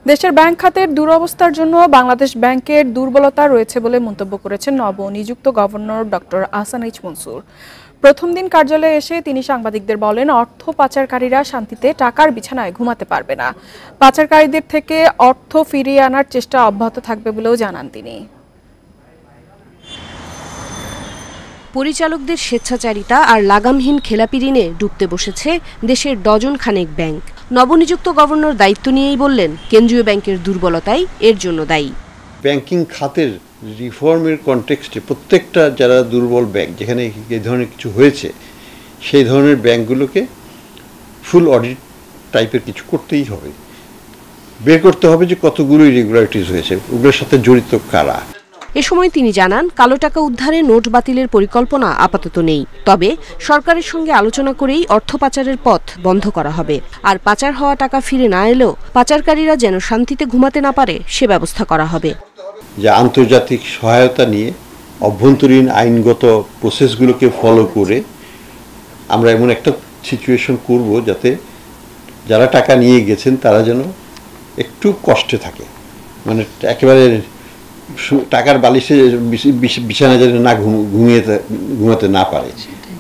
দেশের ব্যাংক খাতের দুরবস্থার জন্য বাংলাদেশ ব্যাংকের দুর্বলতা রয়েছে বলে মন্তব্য করেছেন নবনিযুক্ত governor doctor Ahsan H Mansur. প্রথম দিন কার্যালয়ে এসে তিনি সাংবাদিকদের বলেন, অর্থ পাচারকারীরা শান্তিতে টাকার বিছানায় ঘুমাতে পারবে না। পাচারকারীদের থেকে অর্থ ফিরিয়ে আনার চেষ্টা অব্যাহত থাকবে বলেও জানান তিনি। পরিচালকদের স্বেচ্ছাচারিতা আর লাগামহীন খেলাপি ঋণে ডুবতে বসেছে দেশের ডজন খানেক ব্যাংক। নবনিযুক্ত গভর্নর দায়িত্ব নিয়েই বললেন, কেন্দ্রীয় ব্যাংকের দুর্বলতাই এর জন্য দায়ী। ব্যাংকিং খাতের রিফর্মের কনটেক্সটে প্রত্যেকটা যারা দুর্বল ব্যাংক, যেখানে এই ধরনের কিছু হয়েছে, সেই ধরনের ব্যাংকগুলোকে ফুল অডিট টাইপের কিছু করতেই হবে। বের করতে হবে যে কতগুলো ইরেগুলারিটিস হয়েছে, ওগুলোর সাথে জড়িত কারা। এ সময় তিনি জানান, কালো টাকা উদ্ধারে নোট বাতিলের পরিকল্পনা আপাতত নেই, তবে সরকারের সঙ্গে আলোচনা করেই অর্থ পাচারের পথ বন্ধ করা হবে। আর পাচার হওয়া টাকা ফিরে না এলেও পাচারকারীরা যেন শান্তিতে ঘুমাতে না পারে সে ব্যবস্থা করা হবে। যে আন্তর্জাতিক সহায়তা নিয়ে অভ্যন্তরীণ আইনগত প্রসেসগুলোকে ফলো করে আমরা এমন একটা সিচুয়েশন করব যাতে যারা টাকা নিয়ে গেছেন তারা যেন একটু কষ্টে থাকে, মানে একেবারে টাকার বালিশে বিছানা যেন না ঘুমাতে না পারে,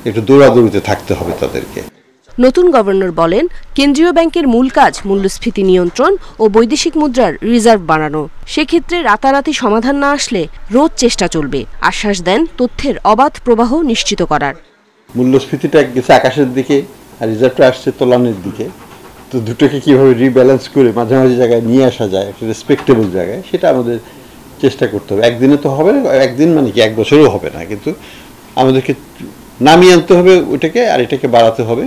একটু দৌড়াদৌড়িতে থাকতে হবে তাদেরকে। নতুন গভর্নর বলেন, কেন্দ্রীয় ব্যাংকের মূল কাজ মূল্যস্ফীতি নিয়ন্ত্রণ ও বৈদেশিক মুদ্রার রিজার্ভ বাড়ানো। সেক্ষেত্রে রাতারাতি সমাধান না আসলে রোজ চেষ্টা চলবে। আশ্বাস দেন তথ্যের অবাধ প্রবাহ নিশ্চিত করার। মূল্যস্ফীতিটা গেছে আকাশের দিকে আর রিজার্ভটা আসছে তলানের দিকে, তো দুটোকে কীভাবে রিব্যালেন্স করে মাঝে মাঝে জায়গায় নিয়ে আসা যায়, একটা রেসপেক্টেবল জায়গায়, সেটা আমাদের চেষ্টা করতে হবে। একদিনে তো হবে না, একদিন মানে কি 1 বছরও হবে না, কিন্তু আমাদেরকে নামিয়ে আনতে হবে ওইটাকে, আর এটাকে বাড়াতে হবে।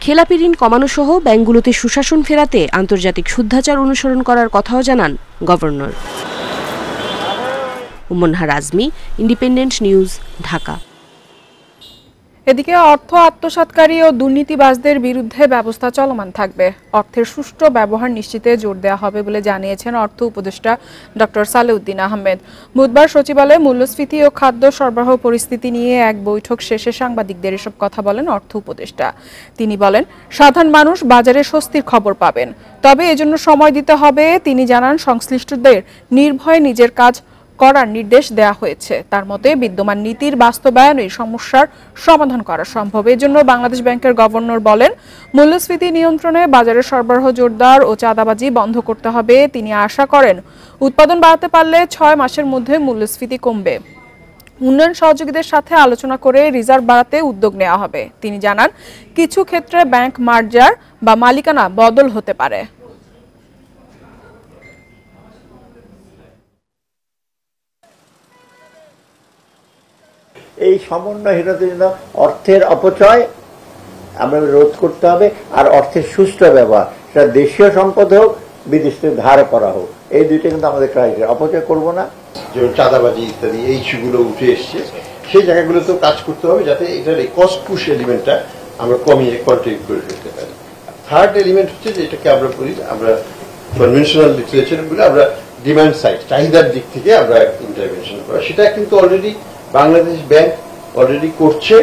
খেলাপি ঋণ কমানো সহ ব্যাংকগুলোতে সুশাসন ফেরাতে আন্তর্জাতিক শুদ্ধাচার অনুসরণ করার কথাও জানান গভর্নর। উম্মনহা রাজমি, ইন্ডিপেন্ডেন্ট নিউজ, ঢাকা। এদিকে অর্থ আত্মসাৎকারী ও দুর্নীতিবাজদের বিরুদ্ধে ব্যবস্থা চলমান থাকবে। অর্থের সুষ্ঠু ব্যবহার নিশ্চিতে জোর দেওয়া হবে বলে জানিয়েছেন অর্থ উপদেষ্টা ডক্টর সালেউদ্দিন আহমেদ। বুধবার সচিবালয়ে মূল্যস্ফীতি ও খাদ্য সরবরাহ পরিস্থিতি নিয়ে এক বৈঠক শেষে সাংবাদিকদের এসব কথা বলেন অর্থ উপদেষ্টা। তিনি বলেন, সাধারণ মানুষ বাজারে স্বস্তির খবর পাবেন, তবে এজন্য সময় দিতে হবে। তিনি জানান, সংশ্লিষ্টদের নির্ভয়ে নিজের কাজ করার নির্দেশ দেওয়া হয়েছে। তার মতে বিদ্যমান নীতির বাস্তবায়নে সমস্যার সমাধান করা সম্ভব। এজন্য বাংলাদেশ ব্যাংকের গভর্নর বলেন, মূল্যস্ফীতি নিয়ন্ত্রণে বাজারের সরবরাহ জোরদার ও চাঁদাবাজি বন্ধ করতে হবে। তিনি আশা করেন, উৎপাদন বাড়াতে পারলে 6 মাসের মধ্যে মূল্যস্ফীতি কমবে। উন্নয়ন সহযোগীদের সাথে আলোচনা করে রিজার্ভ বাড়াতে উদ্যোগ নেওয়া হবে। তিনি জানান, কিছু ক্ষেত্রে ব্যাংক মার্জার বা মালিকানা বদল হতে পারে। এই সমন্বয়হীনতার জন্য অর্থের অপচয় আমরা রোধ করতে হবে, আর অর্থের সুষ্ঠু ব্যবহার, সেটা দেশীয় সম্পদ হোক, বিদেশ থেকে ধার করা হোক, এই দুইটা কিন্তু আমাদের ক্রাইটেরিয়া। অপচয় করবো না, যেমন চাঁদাবাজি ইত্যাদি এই ইস্যুগুলো উঠে এসছে, সেই জায়গাগুলোতেও কাজ করতে হবে যাতে এটার এই কস্ট পুশ এলিমেন্টটা আমরা কমিয়ে কন্ট্রিবিউট করে ফেলতে পারি। থার্ড এলিমেন্ট হচ্ছে যে এটাকে আমরা বলি, আমরা কনভেনশনাল লিটারেচার বলে আমরা ডিমান্ড সাইড, চাহিদার দিক থেকে আমরা ইন্টারভেনশন করা, সেটা কিন্তু অলরেডি বাংলাদেশ ব্যাংক অলরেডি করছে।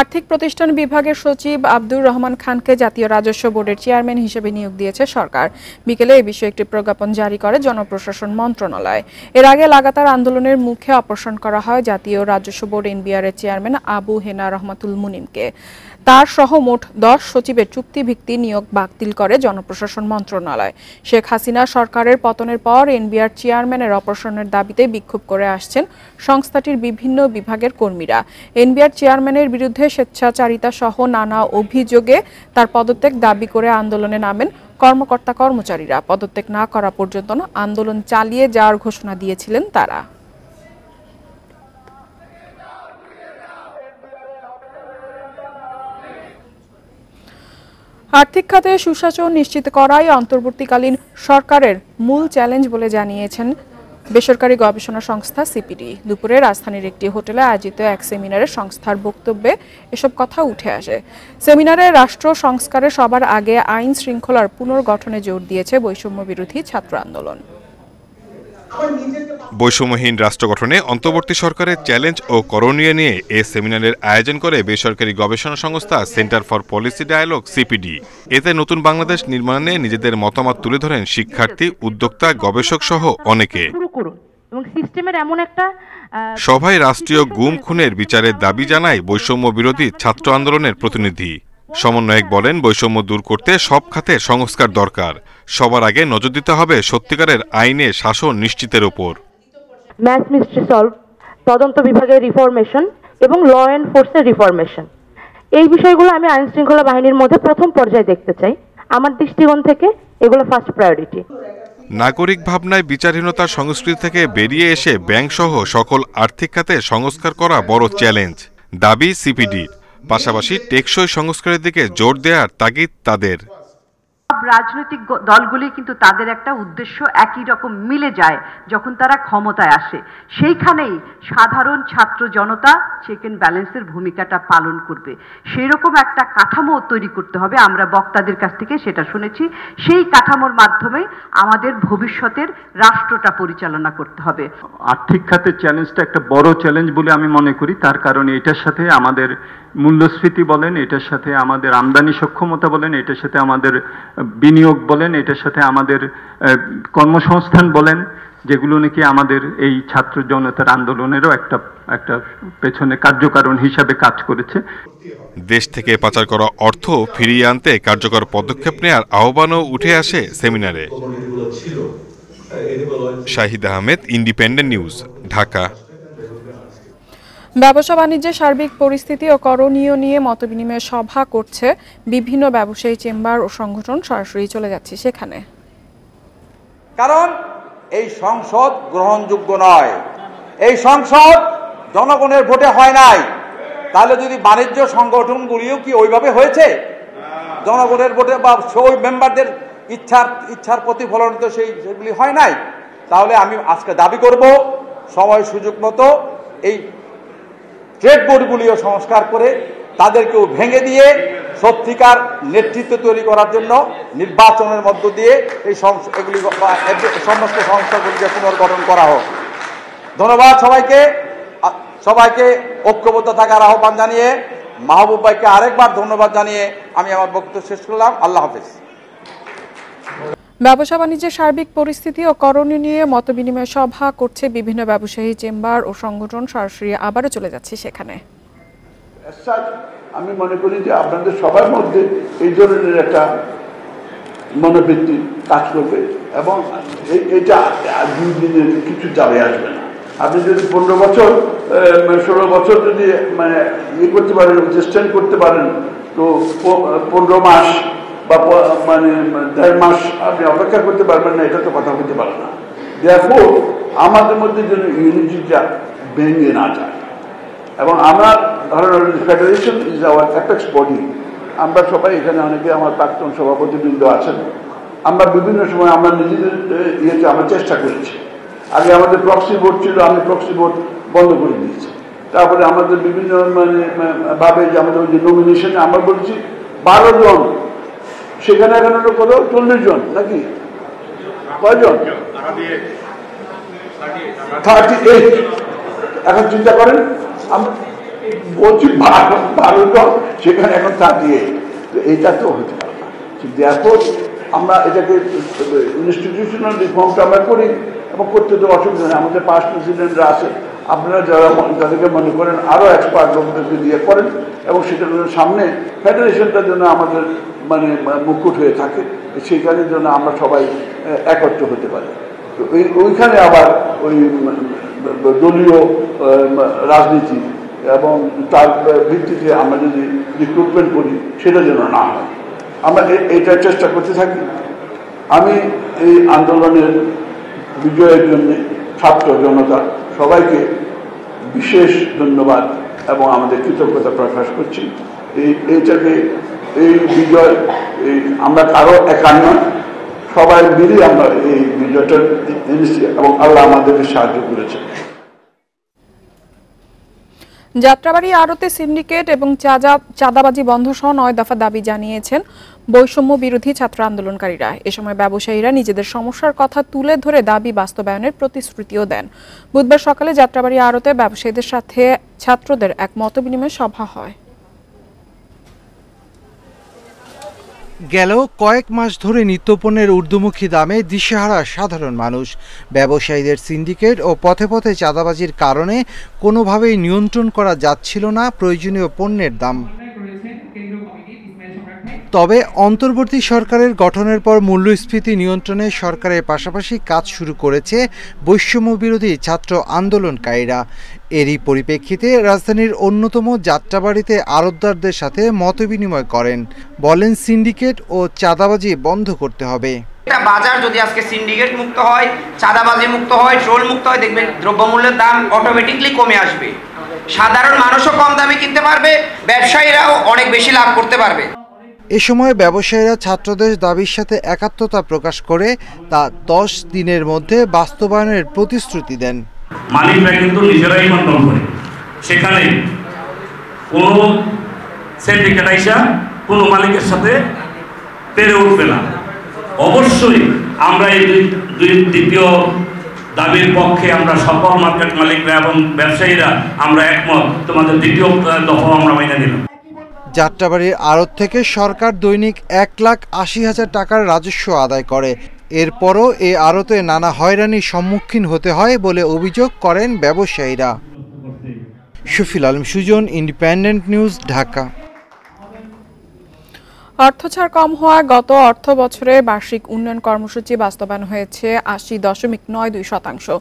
আর্থিক প্রতিষ্ঠান বিভাগের সচিব আব্দুর রহমান খানকে জাতীয় রাজস্ব বোর্ডের চেয়ারম্যান হিসেবে নিয়োগ দিয়েছে সরকার। বিকেলে এ বিষয়ে একটি প্রজ্ঞাপন জারি করে জনপ্রশাসন মন্ত্রণালয়। এর আগে লাগাতার আন্দোলনের মুখে অপসারণ করা হয় জাতীয় রাজস্ব বোর্ড এনবিআর এর চেয়ারম্যান আবু হেনা রহমাতুল মুনিমকে। তার সহ মোট 10 সচিবের চুক্তিভিত্তিক নিয়োগ বাতিল করে জনপ্রশাসন মন্ত্রণালয়। শেখ হাসিনা সরকারের পতনের পর এনবিআর চেয়ারম্যানের অপসারণের দাবিতে বিক্ষোভ করে আসছেন সংস্থাটির বিভিন্ন বিভাগের কর্মীরা। এনবিআর চেয়ারম্যানের বিরুদ্ধে স্বেচ্ছাচারিতা সহ নানা অভিযোগে তার পদত্যাগ দাবি করে আন্দোলনে নামেন কর্মকর্তা কর্মচারীরা। পদত্যাগ না করা পর্যন্ত আন্দোলন চালিয়ে যাওয়ার ঘোষণা দিয়েছিলেন তারা। আর্থিক খাতে সুশাসন নিশ্চিত করাই অন্তর্বর্তীকালীন সরকারের মূল চ্যালেঞ্জ বলে জানিয়েছেন বেসরকারি গবেষণা সংস্থা সিপিডি। দুপুরে রাজধানীর একটি হোটেলে আয়োজিত এক সেমিনারে সংস্থার বক্তব্যে এসব কথা উঠে আসে। সেমিনারে রাষ্ট্র সংস্কারে সবার আগে আইন শৃঙ্খলার পুনর্গঠনে জোর দিয়েছে বৈষম্য বিরোধী ছাত্র আন্দোলন। বৈষম্যহীন রাষ্ট্র গঠনে অন্তর্বর্তী সরকারের চ্যালেঞ্জ ও করণীয় নিয়ে এ সেমিনারের আয়োজন করে বেসরকারি গবেষণা সংস্থা centre for policy dialogue CPD. এতে নতুন বাংলাদেশ নির্মাণে নিজেদের মতামত তুলে ধরেন শিক্ষার্থী, উদ্যোক্তা, গবেষক সহ অনেকে। সভায় রাষ্ট্রীয় গুম খুনের বিচারের দাবি জানায় বৈষম্য বিরোধী ছাত্র আন্দোলনের প্রতিনিধি। সমন্বয়ক বলেন, বৈষম্য দূর করতে সব খাতে সংস্কার দরকার। সবার আগে নজর দিতে হবে সত্যিকারের আইনে শাসন নিশ্চিতের উপর। ম্যাথ মিস্ট্রি সলভ, তদন্ত বিভাগের রিফরমেশন এবং ল এনফোর্সের রিফরমেশন, এই বিষয়গুলো আমি আইন শৃঙ্খলা বাহিনীর মধ্যে প্রথম পর্যায়ে দেখতে চাই। আমার দৃষ্টিকোণ থেকে এগুলো ফার্স্ট প্রায়োরিটি। নাগরিক ভাবনায় বিচারহীনতার সংস্কৃতি থেকে বেরিয়ে এসে ব্যাংক সহ সকল আর্থিক খাতে সংস্কার করা বড় চ্যালেঞ্জ দাবি সিপিডির। পাশাপাশি টেকসই সংস্কারের দিকে জোর দেওয়ার তাগিদ তাদের। রাজনৈতিক দলগুলি কিন্তু তাদের একটা উদ্দেশ্য একই রকম মিলে যায় যখন তারা ক্ষমতায় আসে। সেইখানেই সাধারণ ছাত্র জনতা চেক এন্ড ব্যালেন্সের ভূমিকাটা পালন করবে। সেই রকম একটা কাঠামো তৈরি করতে হবে। আমরা বক্তাদের কাছ থেকে সেটা শুনেছি। সেই কাঠামোর মাধ্যমে আমাদের ভবিষ্যতের রাষ্ট্রটা পরিচালনা করতে হবে। আর্থিক খাতের চ্যালেঞ্জটা একটা বড় চ্যালেঞ্জ বলে আমি মনে করি। তার কারণ এটার সাথে আমাদের মূল্যস্ফীতি বলেন, এটার সাথে আমাদের আমদানি সক্ষমতা বলেন, এটার সাথে আমাদের বিনিয়োগ বলেন, এটার সাথে আমাদের কর্মসংস্থান বলেন, যেগুলো নাকি আমাদের এই ছাত্র জনতার আন্দোলনেরও একটা পেছনে কার্যকারণ হিসাবে কাজ করেছে। দেশ থেকে পাচার করা অর্থ ফিরিয়ে আনতে কার্যকর পদক্ষেপ নেওয়ার আহ্বানও উঠে আসে সেমিনারে। Shahid Ahmed, independent News, Dhaka. ব্যবসা বাণিজ্যের সার্বিক পরিস্থিতি ও করণীয় নিয়ে মতবিনিময় সভা করছে বিভিন্ন ব্যবসায়ী চেম্বার ও সংগঠন। সরাসরি চলে যাচ্ছে সেখানে। কারণ এই সংসদ গ্রহণযোগ্য নয়, এই সংসদ জনগণের ভোটে হয় নাই। তাহলে যদি বাণিজ্য সংগঠনগুলিও কি ওইভাবে হয়েছে? জনগণের ভোটে বা ওই মেম্বারদের ইচ্ছার প্রতিফলন তো সেগুলি হয় নাই। তাহলে আমি আজকে দাবি করব, সময় সুযোগ মতো এই ট্রেড বোর্ডগুলিও সংস্কার করে তাদেরকেও ভেঙে দিয়ে সত্যিকার নেতৃত্ব তৈরি করার জন্য নির্বাচনের মধ্য দিয়ে এই এগুলি সমস্ত সংস্থাগুলিকে পুনর্গঠন করা হোক। ধন্যবাদ সবাইকে ঐক্যবদ্ধ থাকার আহ্বান জানিয়ে মাহবুব ভাইকে আরেকবার ধন্যবাদ জানিয়ে আমি আমার বক্তব্য শেষ করলাম। আল্লাহ হাফেজ। ব্যবসা বাণিজ্যের সার্বিক পরিস্থিতি ও করণীয় নিয়ে মতবিনিময় সভা করছে বিভিন্ন ব্যবসায়ী চেম্বার ও সংগঠন। সরাসরি আবারও চলে যাচ্ছে সেখানে। আমি মনে করি যে আপনাদের সবার মধ্যে এই ধরনের একটা মনোবৃত্তি কাজ করবে এবং এটা 2 দিনের কিছু চালে আসবে না। আপনি যদি 15 বছর 16 বছর যদি করতে পারেন, স্ট্যান্ড করতে পারেন, তো 15 মাস বা 1.5 মাস আপনি অপেক্ষা করতে পারবেন না, এটা তো কথা বলতে পারেন না। দেখো আমাদের মধ্যে যেন ইউনিটিটা ভেঙে না যায়। এবং আমার ধরেন federation is our apex body. আমরা সবাই এখানে অনেকে আমার প্রাক্তন সভাপতিবৃন্দ আছেন। আমরা বিভিন্ন সময় আমরা নিজেদের ইয়েতে আমরা চেষ্টা করেছি। আগে আমাদের প্রক্সি ভোট ছিল, আমি প্রক্সি ভোট বন্ধ করে দিয়েছি। তারপরে আমাদের বিভিন্ন ভাবে যে আমাদের যে নমিনেশনে আমরা বলেছি 12 জন, সেখানে এখন কত 40 জন নাকি কয়জন 38। এখন চিন্তা করেন, আমরা বলছি 12 জন, সেখানে এখন 38। তো এইটা তো হতে পারে না। দেখো আমরা এটাকে ইনস্টিটিউশনাল রিফর্মটা আমরা করি এবং করতে তো অসুবিধা নেই। আমাদের পাস্ট প্রেসিডেন্টরা আছে, আপনারা যাদেরকে মনে করেন আরও এক্সপার্ট লোকদেরকে দিয়ে করেন এবং সেটার সামনে ফেডারেশনটার জন্য আমাদের মুকুট হয়ে থাকে। সেইখানের জন্য আমরা সবাই একত্র হতে পারি। তো ওইখানে আবার ওই দলীয় রাজনীতি এবং তার ভিত্তিতে আমরা যদি রিক্রুটমেন্ট করি সেটা যেন না হয়, আমরা এইটা চেষ্টা করতে থাকি। আমি এই আন্দোলনের বিজয়ের জন্য ছাত্র জনতা সবাইকে বিশেষ ধন্যবাদ এবং আমাদের কৃতজ্ঞতা প্রকাশ করছি। এইটাকে এই বিজয় আমরা কারো একা নয়, সবাই মিলে আমরা এই বিজয়টা এনেছি এবং আল্লাহ আমাদেরকে সাহায্য করেছে। যাত্রাবাড়ী আড়তে সিন্ডিকেট এবং চাঁদাবাজি বন্ধ সহ 9 দফা দাবি জানিয়েছেন বৈষম্য বিরোধী ছাত্র আন্দোলনকারীরা। এ সময় ব্যবসায়ীরা নিজেদের সমস্যার কথা তুলে ধরে দাবি বাস্তবায়নের প্রতিশ্রুতিও দেন। বুধবার সকালে যাত্রাবাড়ী আড়তে ব্যবসায়ীদের সাথে ছাত্রদের এক মতবিনিময় সভা হয়। গেল কয়েক মাস ধরে নিত্যপণ্যের ঊর্ধ্বমুখী দামে দিশেহারা সাধারণ মানুষ। ব্যবসায়ীদের সিন্ডিকেট ও পথে পথে চাঁদাবাজির কারণে কোনোভাবেই নিয়ন্ত্রণ করা যাচ্ছিল না প্রয়োজনীয় পণ্যের দাম। তবে অন্তর্বর্তী সরকারের গঠনের পর মূল্যস্ফীতি নিয়ন্ত্রণে সরকারের পাশাপাশি কাজ শুরু করেছে বৈষম্য বিরোধী ছাত্র আন্দোলনকারীরা। এরই পরিপ্রেক্ষিতে রাজধানীর অন্যতম যাত্রাবাড়ীতে আড়তদারদের সাথে মতবিনিময় করেন। বলেন, সিন্ডিকেট ও চাঁদাবাজি বন্ধ করতে হবে। বাজার যদি আজকে সিন্ডিকেট মুক্ত হয়, চাঁদাবাজি মুক্ত হয়, ট্রোল মুক্ত হয়, দেখবেন দ্রব্যমূল্যের দাম অটোমেটিকলি কমে আসবে। সাধারণ মানুষও কম দামে কিনতে পারবে, ব্যবসায়ীরাও অনেক বেশি লাভ করতে পারবে। এ সময় ব্যবসায়ীরা ছাত্রদের দাবির সাথে একাত্মতা প্রকাশ করে তা 10 দিনের মধ্যে বাস্তবায়নের প্রতিশ্রুতি দেন। মালিকরা কিন্তু নিজেরাই কন্ট্রোল করে, সেখানে কোনো সিন্ডিকেট আইসা কোনো মালিকের সাথে পেরে উঠবে না। অবশ্যই আমরা এই দ্বিতীয় দাবির পক্ষে আমরা সকল মার্কেট মালিকরা এবং ব্যবসায়ীরা আমরা একমত। তোমাদের দ্বিতীয় দফা আমরা মেনে নিলাম। যাত্রাবাড়ির আড়ত থেকে সরকার দৈনিক 1,80,000 টাকার রাজস্ব আদায় করে। এরপরও এই আড়তে নানা হয়রানির সম্মুখীন হতে হয় বলে অভিযোগ করেন ব্যবসায়ীরা। Shafil Alam Sujan, Independent News, Dhaka. অর্থছাড় কম হওয়া গত অর্থ বছরে বার্ষিক উন্নয়ন কর্মসূচি বাস্তবায়ন হয়েছে 80.92%,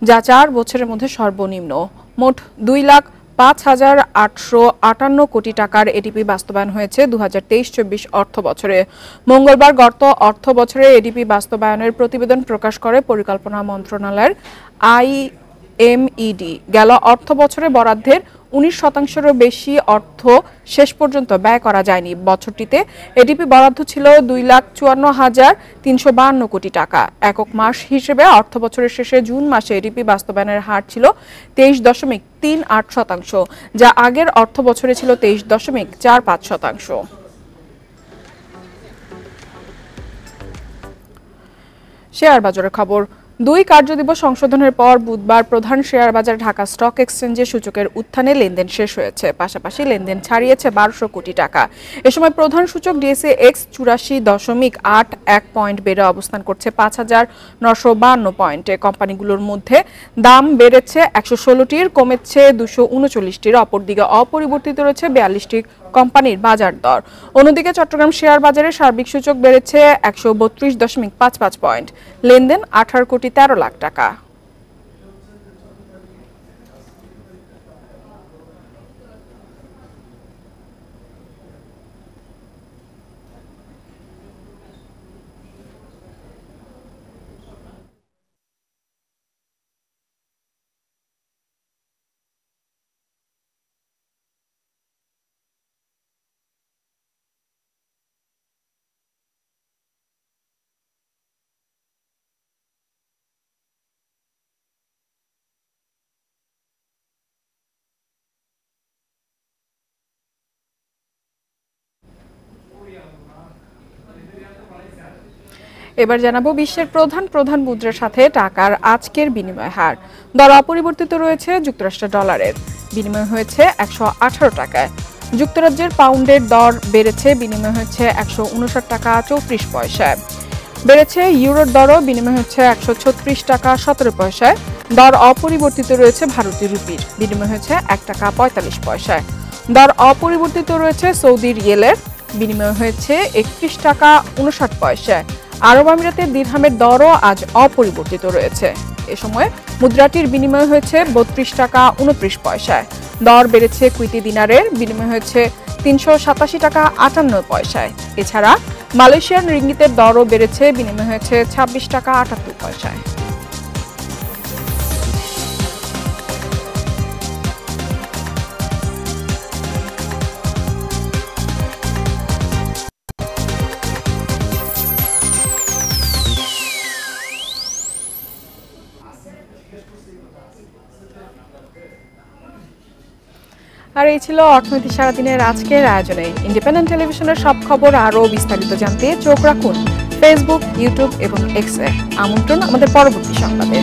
যা 4 বছরের মধ্যে সর্বনিম্ন। মোট 2,05,858 কোটি টাকার এডিপি বাস্তবায়ন হয়েছে 2023-24 অর্থ বছরে। মঙ্গলবার গত অর্থ বছরে এডিপি বাস্তবায়নের প্রতিবেদন প্রকাশ করে পরিকল্পনা মন্ত্রণালয়ের IMED। গেল অর্থ বছরে বরাদ্দের 19%-এরও বেশি অর্থ শেষ পর্যন্ত ব্যয় করা যায়নি। বছরটিতে এডিপি বরাদ্দ ছিল 2,54,352 কোটি টাকা। একক মাস হিসেবে অর্থ বছরের শেষে জুন মাসে এডিপি বাস্তবায়নের হার ছিল 23.38%, যা আগের অর্থ বছরে ছিল 23.45%। শেয়ার বাজারের খবর। 2 কার্যদিবস সংশোধনের পর বুধবার প্রধান শেয়ার বাজার ঢাকা স্টক এক্সচেঞ্জে সূচকের উত্থানে লেনদেন শেষ হয়েছে। পাশাপাশি লেনদেন ছাড়িয়েছে 1200 কোটি টাকা। এ সময় প্রধান সূচক DSE-X 84.81 পয়েন্ট বেড়ে অবস্থান করছে 5,952 পয়েন্টে। কোম্পানিগুলোর মধ্যে দাম বেড়েছে 116টির, কমেছে 239টির। অপরদিকে অপরিবর্তিত রয়েছে 42টি কোম্পানির বাজার দর। অন্যদিকে চট্টগ্রাম শেয়ার বাজারে সার্বিক সূচক বেড়েছে 132.55 পয়েন্ট। লেনদেন 18,13,00,000 টাকা। এবার জানাবো বিশ্বের প্রধান মুদ্রার সাথে টাকার আজকের বিনিময় হার। দর অপরিবর্তিত রয়েছে। যুক্তরাষ্ট্রের ডলারের বিনিময় হয়েছে 118 টাকায়। যুক্তরাজ্যের পাউন্ডের দর বেড়েছে, বিনিময় হচ্ছে 159 টাকা 34 পয়সায়। বেড়েছে ইউরোর দরও, বিনিময় হচ্ছে 136 টাকা 17 পয়সায়। দর অপরিবর্তিত রয়েছে ভারতীয় রুপির, বিনিময় হচ্ছে 1 টাকা 45 পয়সায়। দর অপরিবর্তিত রয়েছে সৌদি রিয়েলের, বিনিময় হয়েছে 31 টাকা 59 পয়সায়। আরব আমিরাতের দিরহামের দরও আজ অপরিবর্তিত রয়েছে। এ সময় মুদ্রাটির বিনিময় হয়েছে 32 টাকা 29 পয়সায়। দর বেড়েছে কুইতি দিনারের, বিনিময় হয়েছে 387 টাকা 58 পয়সায়। এছাড়া মালয়েশিয়ান রিঙ্গিতের দরও বেড়েছে, বিনিময় হয়েছে 26 টাকা 78 পয়সায়। আর এই ছিল অর্থনীতি সারাদিনের আজকের আয়োজনে। ইন্ডিপেন্ডেন্ট টেলিভিশনের সব খবর আরও বিস্তারিত জানতে চোখ রাখুন ফেসবুক, ইউটিউব এবং এক্সে। আমন্ত্রণ আমাদের পরবর্তী সংবাদে।